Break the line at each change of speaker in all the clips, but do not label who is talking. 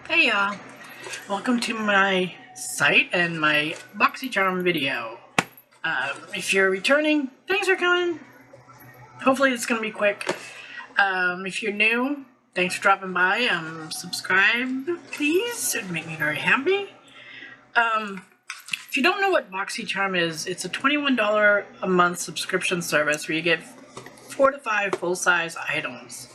Hey y'all, welcome to my site and my Boxycharm video. If you're returning, thanks for coming. Hopefully it's going to be quick. If you're new, thanks for dropping by. Subscribe, please. It would make me very happy. If you don't know what Boxycharm is, it's a $21 a month subscription service where you get 4 to 5 full-size items.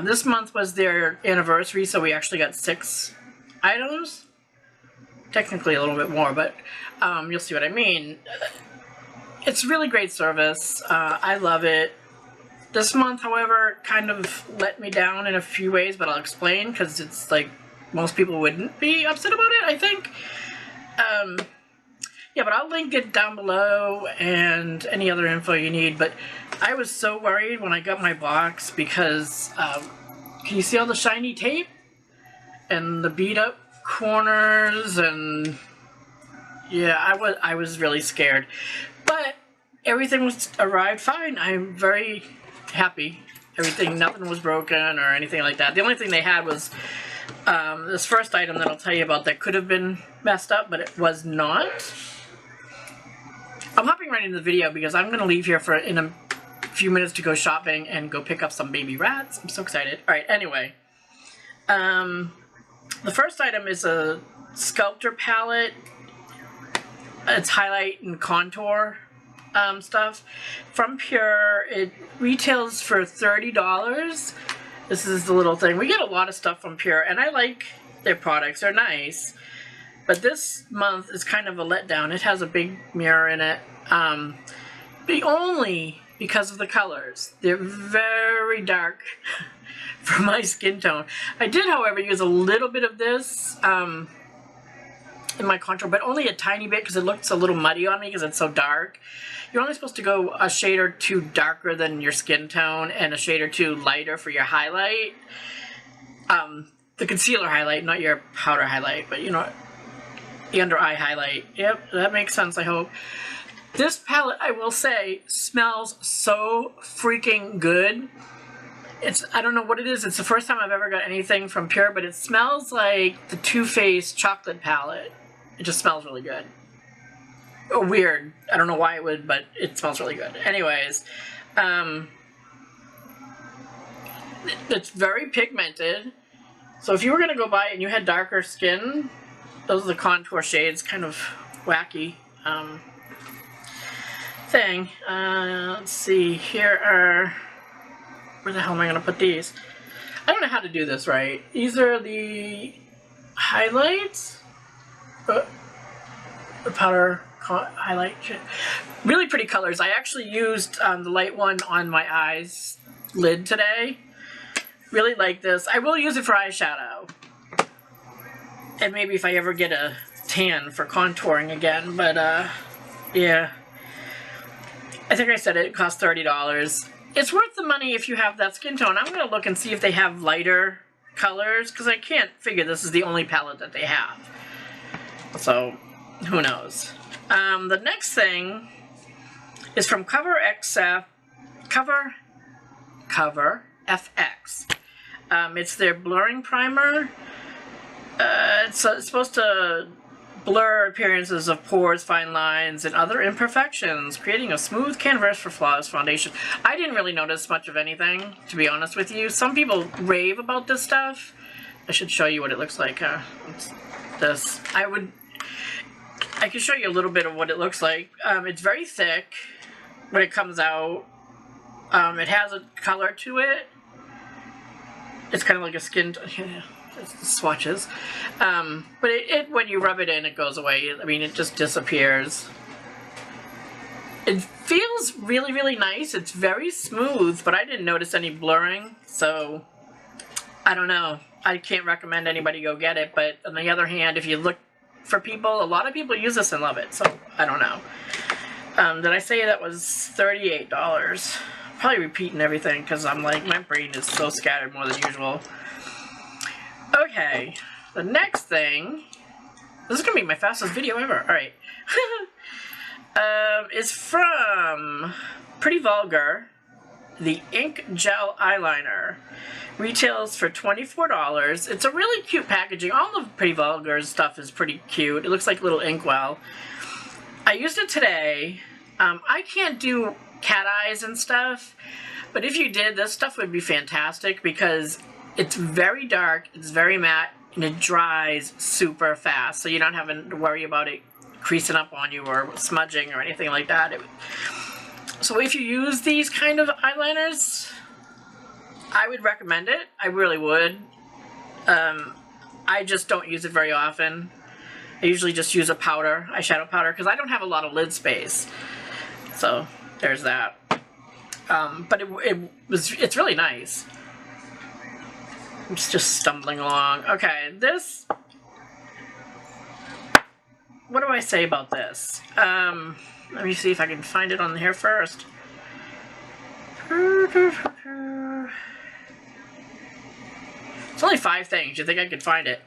This month was their anniversary, so we actually got 6 items. Technically a little bit more, but you'll see what I mean. It's really great service. I love it. This month, however, kind of let me down in a few ways, but I'll explain, because it's like most people wouldn't be upset about it, I think. Yeah, but I'll link it down below and any other info you need. But I was so worried when I got my box because can you see all the shiny tape and the beat up corners? And yeah, I was really scared. But everything arrived fine. I'm very happy. Nothing was broken or anything like that. The only thing they had was this first item that I'll tell you about that could have been messed up, but it was not. I'm hopping right into the video because I'm going to leave here in a few minutes to go shopping and go pick up some baby rats. I'm so excited. Alright, anyway. The first item is a sculptor palette. It's highlight and contour stuff. From Pure, it retails for $30. This is the little thing. We get a lot of stuff from Pure, and I like their products. They're nice. But this month is kind of a letdown. It has a big mirror in it. But only because of the colors. They're very dark for my skin tone. I did, however, use a little bit of this in my contour, but only a tiny bit because it looks a little muddy on me because it's so dark. You're only supposed to go a shade or two darker than your skin tone and a shade or two lighter for your highlight. The concealer highlight, not your powder highlight, but you know, the under eye highlight. Yep, that makes sense, I hope. This palette, I will say, smells so freaking good. I don't know what it is. It's the first time I've ever got anything from Pure, but it smells like the Too Faced chocolate palette. It just smells really good. Oh, weird. I don't know why it would, but it smells really good. Anyways, it's very pigmented. So if you were going to go buy it and you had darker skin, those are the contour shades, kind of wacky thing. Let's see, here are, where the hell am I going to put these? I don't know how to do this right. These are the highlights, the powder highlight, really pretty colors. I actually used the light one on my eyes lid today. Really like this. I will use it for eyeshadow. And maybe if I ever get a tan for contouring again, but yeah. I think I said it cost $30. It's worth the money if you have that skin tone. I'm going to look and see if they have lighter colors, because I can't figure this is the only palette that they have. So, who knows. The next thing is from Cover FX. It's their blurring primer. It's supposed to blur appearances of pores, fine lines, and other imperfections, creating a smooth canvas for flawless foundation. I didn't really notice much of anything, to be honest with you. Some people rave about this stuff. I should show you what it looks like. It's this. I can show you a little bit of what it looks like. It's very thick when it comes out. It has a color to it. It's kind of like a skin swatches. But when you rub it in, it goes away. I mean, it just disappears. It feels really, really nice. It's very smooth, but I didn't notice any blurring, so I don't know. I can't recommend anybody go get it, but on the other hand, if you look for people, a lot of people use this and love it, so I don't know. Did I say that was $38? Probably repeating everything because I'm like, my brain is so scattered more than usual. Okay, the next thing, this is going to be my fastest video ever, alright, is from Pretty Vulgar, the Ink Gel Eyeliner. Retails for $24. It's a really cute packaging. All of Pretty Vulgar's stuff is pretty cute. It looks like a little inkwell. I used it today. I can't do cat eyes and stuff, but if you did, this stuff would be fantastic because it's very dark, it's very matte, and it dries super fast, so you're not having to worry about it creasing up on you or smudging or anything like that. So if you use these kind of eyeliners, I would recommend it. I really would. I just don't use it very often. I usually just use a powder, eyeshadow powder, because I don't have a lot of lid space. So there's that. But it's really nice. I'm just stumbling along. Okay, this. What do I say about this? Let me see if I can find it on here first. It's only 5 things. You think I could find it?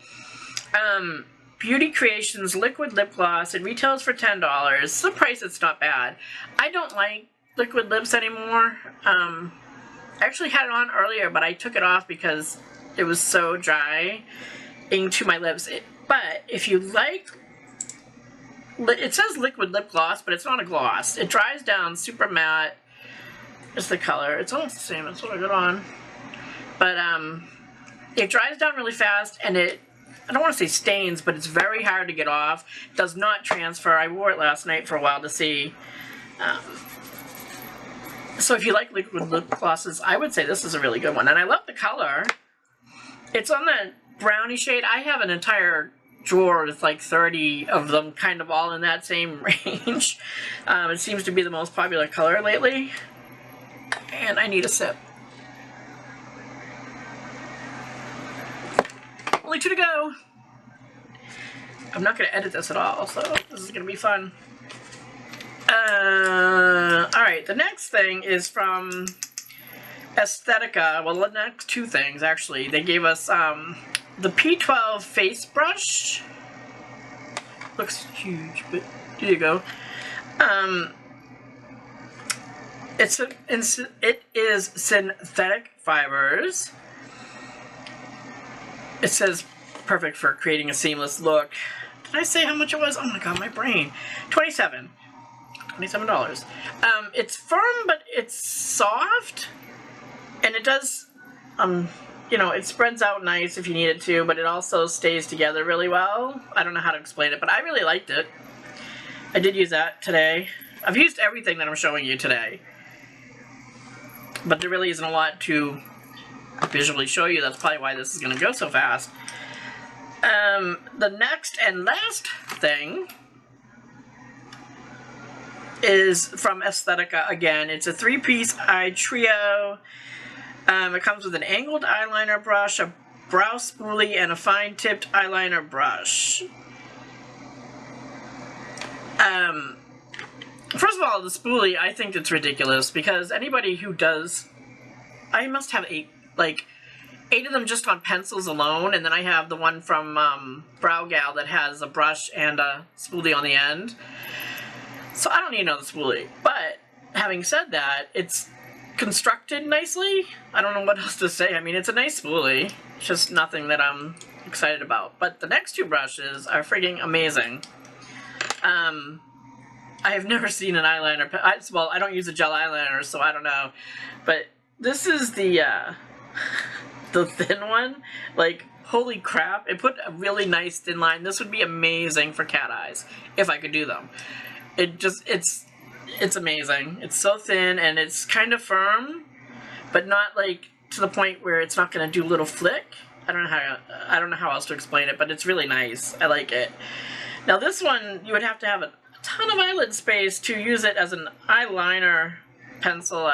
Beauty Creations Liquid Lip Gloss. It retails for $10. The price, it's not bad. I don't like liquid lips anymore. I actually had it on earlier, but I took it off because it was so dry into my lips. But if you like, it says liquid lip gloss, but it's not a gloss. It dries down super matte. It's the color. It's almost the same. That's what I got on. But it dries down really fast, and I don't want to say stains, but it's very hard to get off. It does not transfer. I wore it last night for a while to see. So if you like liquid lip glosses, I would say this is a really good one. And I love the color. It's on the brownie shade. I have an entire drawer with like 30 of them, kind of all in that same range. It seems to be the most popular color lately. And I need a sip. Only 2 to go. I'm not going to edit this at all, so this is going to be fun. Alright, the next thing is from Aesthetica. Well, the next 2 things, actually. They gave us the P12 face brush. Looks huge, but here you go. It is synthetic fibers. It says perfect for creating a seamless look. Did I say how much it was? Oh my god, my brain. $27. It's firm, but it's soft. And it does, you know, it spreads out nice if you need it to, but it also stays together really well. I don't know how to explain it, but I really liked it. I did use that today. I've used everything that I'm showing you today. But there really isn't a lot to visually show you. That's probably why this is going to go so fast. The next and last thing is from Aesthetica again. It's a 3-piece eye trio. It comes with an angled eyeliner brush, a brow spoolie, and a fine-tipped eyeliner brush. First of all, the spoolie, I think it's ridiculous, because anybody who does... I must have 8 of them just on pencils alone, and then I have the one from Brow Gal that has a brush and a spoolie on the end. So I don't need another spoolie. But, having said that, it's constructed nicely. I don't know what else to say. I mean, it's a nice spoolie. It's just nothing that I'm excited about. But the next 2 brushes are frigging amazing. I have never seen an eyeliner. Well, I don't use a gel eyeliner, so I don't know. But this is the thin one. Like, holy crap. It put a really nice thin line. This would be amazing for cat eyes, if I could do them. It's amazing. It's so thin, and it's kind of firm, but not like to the point where it's not going to do a little flick. I don't know how else to explain it, but it's really nice. I like it. Now this one, you would have to have a ton of eyelid space to use it as an eyeliner pencil,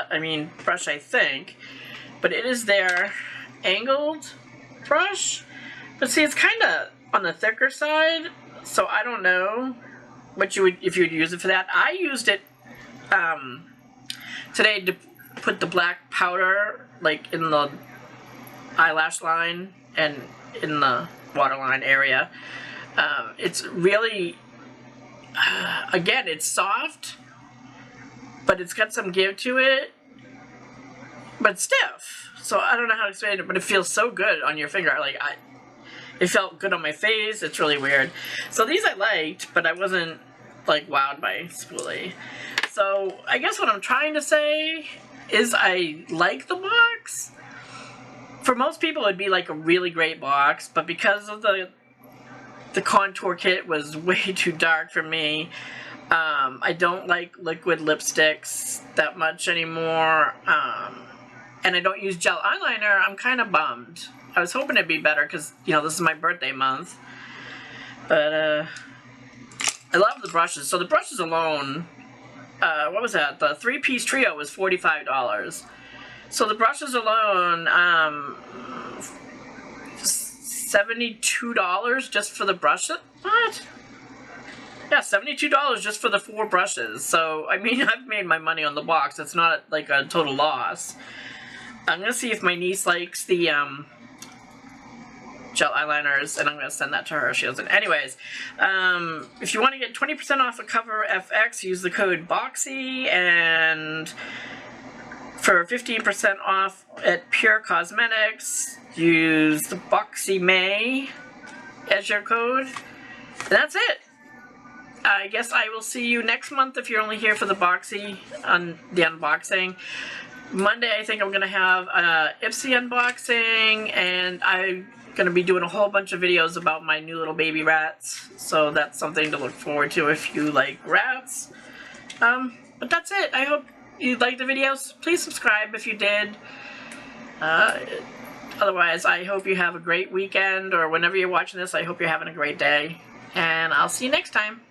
brush, I think. But it is their angled brush. But see, it's kind of on the thicker side, so I don't know what if you would use it for that. I used it today to put the black powder like in the eyelash line and in the waterline area. It's really, again, it's soft, but it's got some give to it. but stiff. So I don't know how to explain it, but it feels so good on your finger. Like, it felt good on my face. It's really weird. So these I liked, but I wasn't, like, wowed by Spoolie. So I guess what I'm trying to say is I like the box. For most people, it'd be like a really great box, but because of the contour kit was way too dark for me. I don't like liquid lipsticks that much anymore, and I don't use gel eyeliner. I'm kind of bummed. I was hoping it'd be better because, you know, this is my birthday month. But I love the brushes. So the brushes alone, what was that? The 3-piece trio was $45. So the brushes alone, $72 just for the brushes? What? Yeah, $72 just for the 4 brushes. So, I mean, I've made my money on the box. It's not, like, a total loss. I'm going to see if my niece likes the gel eyeliners, and I'm going to send that to her if she doesn't. Anyways, if you want to get 20% off a Cover FX, use the code BOXY, and for 15% off at Pure Cosmetics, use the Boxy May as your code. And that's it. I guess I will see you next month if you're only here for the Boxy, on the unboxing. Monday, I think I'm going to have Ipsy unboxing, and I'm going to be doing a whole bunch of videos about my new little baby rats. So that's something to look forward to if you like rats. But that's it. I hope you liked the videos. Please subscribe if you did. Otherwise, I hope you have a great weekend, or whenever you're watching this, I hope you're having a great day. And I'll see you next time.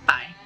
Bye.